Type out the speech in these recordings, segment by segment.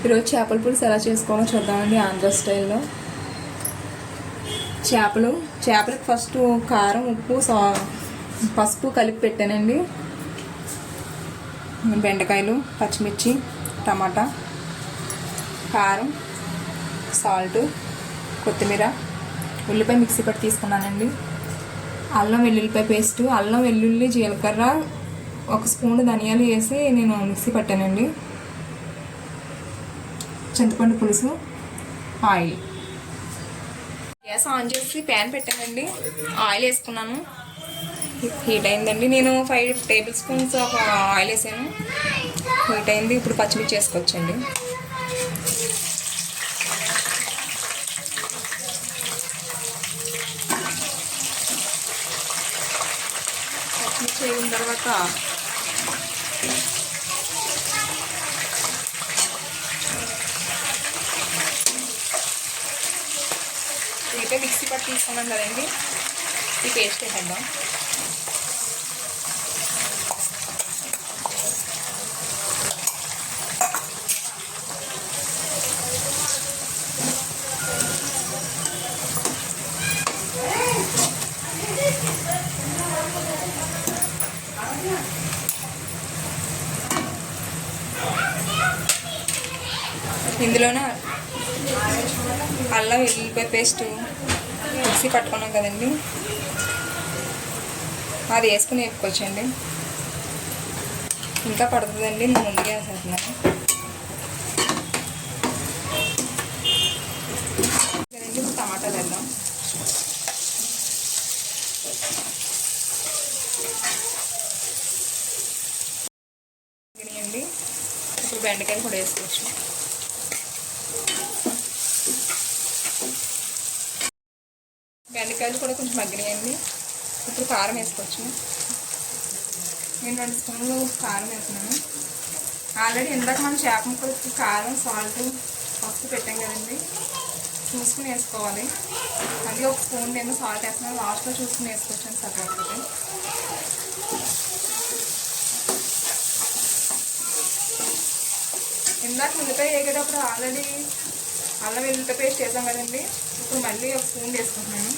ఈరోజు చేపల పులుసు ఎలా చేసుకోవాలో చూద్దామండి ఆంధ్ర స్టైల్లో. చేపలకు ఫస్ట్ కారం, ఉప్పు, పసుపు కలిపి పెట్టానండి. బెండకాయలు, పచ్చిమిర్చి, టమాటా, కారం, సాల్ట్, కొత్తిమీర, ఉల్లిపాయ మిక్సీ పట్టి తీసుకున్నానండి. అల్లం వెల్లుల్లిపాయ పేస్ట్, అల్లం వెల్లుల్లి జీలకర్ర, 1 స్పూన్ ధనియాలు వేసి నేను మిక్సీ పట్టానండి. చింతపండు పులుసు, ఆయిల్. గ్యాస్ ఆన్ చేసి ప్యాన్ పెట్టానండి. ఆయిల్ వేసుకున్నాను. హీట్ అయిందండి. నేను 5 టేబుల్ స్పూన్స్ ఆఫ్ ఆయిల్ వేసాను. హీట్ అయింది. ఇప్పుడు పచ్చిమిర్చి వేసుకోవచ్చండి. పచ్చిమిర్చి వేగిన తర్వాత అయితే మిక్సీ పట్టి తీసుకున్నాం కదండి, ఈ పేస్ట్ వేసేద్దాం. ఇందులోనే అల్లం వెల్లుల్లిపాయ పేస్ట్ మిక్సీ పట్టుకున్నాం కదండి, అది వేసుకుని వేపుకోవచ్చండి. ఇంకా పడుతుందండి, నేను ముందుగా వేసేస్తున్నాను కదండి. ఇప్పుడు టమాటాలు వేద్దాం. అండి ఇప్పుడు బెండకాయలు కూడా వేసుకోవచ్చు. బెండకాయలు కూడా కొంచెం మగ్గినాయండి. ఇప్పుడు కారం వేసుకోవచ్చు. నేను 2 స్పూన్లు కారం వేస్తున్నాను. ఆల్రెడీ ఇందాక మనం చేప ముక్కలకి కారం, సాల్ట్, పసుపు పెట్టాం కదండి, చూసుకుని వేసుకోవాలి. మళ్ళీ 1 స్పూన్ నేను సాల్ట్ వేస్తున్నాను. లాస్ట్లో చూసుకుని వేసుకోవచ్చు సరిపోతుంది. ఇందాక ఉల్లిపాయ వేగేటప్పుడు ఆల్రెడీ అల్లం వెల్లుల్లిపాయ పేస్ట్ వేసాం కదండి, ఇప్పుడు మళ్ళీ 1 స్పూన్ వేసుకుంటున్నాను.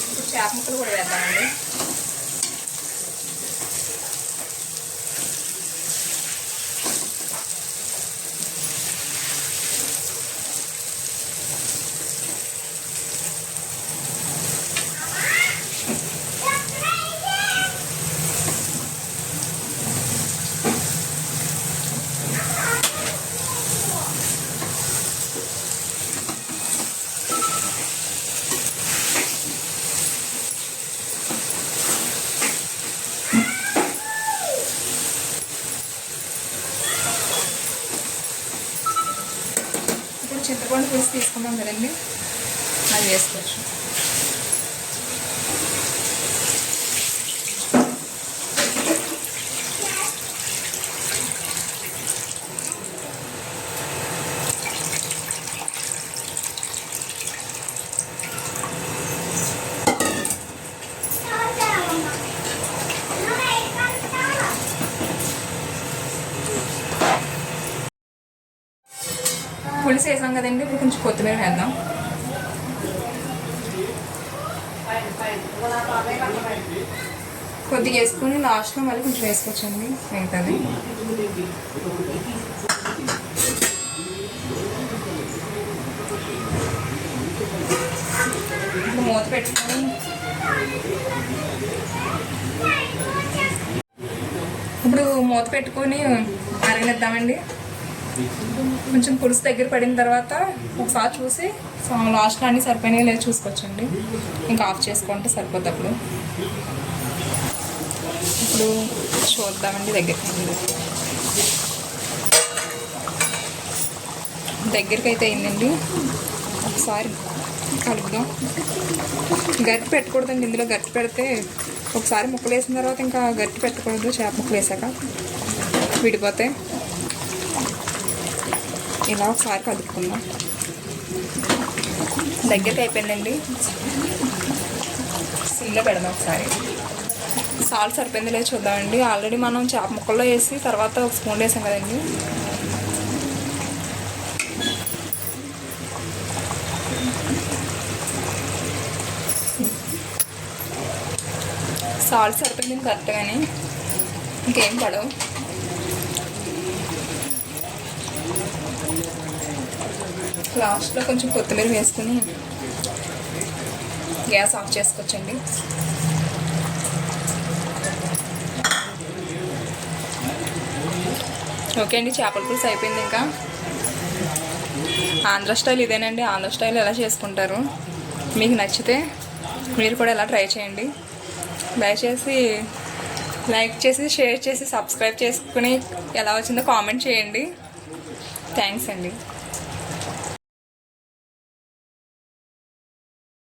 ఇప్పుడు చేప ముక్కలు కూడా వేద్దామండి. చింతపండు పులుసు తీసుకున్నాం కదండి, అది వేసుకోవచ్చు. పులుసు వేసాం కదండి, ఇప్పుడు కొంచెం కొత్తిమీర వేద్దాం. కొద్దిగా వేసుకొని లాస్ట్లో మళ్ళీ కొంచెం వేసుకోవచ్చండి మిగతాది. ఇప్పుడు మూత పెట్టుకొని అరగనిద్దామండి. కొంచెం పులుసు దగ్గర పడిన తర్వాత ఒకసారి చూసి లాస్ట్లో అన్నీ సరిపోయినాయి లేదు చూసుకోవచ్చండి. ఇంకా ఆఫ్ చేసుకుంటే సరిపోద్ది. ఇప్పుడు చూద్దామండి. దగ్గరికి అయితే అయిందండి. ఒకసారి కలుపుదాం. గట్టి పెట్టకూడదండి, ఇందులో గట్టి పెడితే ఒకసారి ముక్కలు వేసిన తర్వాత ఇంకా గట్టి పెట్టకూడదు. చేప ముక్కలు వేసాక విడిపోతే ఇలా ఒకసారి కలుపుకుందాం. దగ్గరికి అయిపోయిందండి. సిమ్లో పెడదాం ఒకసారి. సాల్ట్ సరిపోయింది లేదు చూద్దామండి. ఆల్రెడీ మనం చేప ముక్కల్లో వేసి తర్వాత ఒక స్పూన్ వేసాం కదండి. సాల్ట్ సరిపోయింది కరెక్ట్గానే, ఇంకేం పడవు. లాస్ట్లో కొంచెం కొత్తిమీర వేసుకుని గ్యాస్ ఆఫ్ చేసుకోవచ్చండి. ఓకే అండి, చేపల పులుసు అయిపోయింది. ఇంకా ఆంధ్ర స్టైల్ ఇదేనండి. ఆంధ్ర స్టైల్ ఎలా చేసుకుంటారు, మీకు నచ్చితే మీరు కూడా ఎలా ట్రై చేయండి. దయచేసి లైక్ చేసి, షేర్ చేసి, సబ్స్క్రైబ్ చేసుకుని ఎలా వచ్చిందో కామెంట్ చేయండి. థ్యాంక్స్ అండి.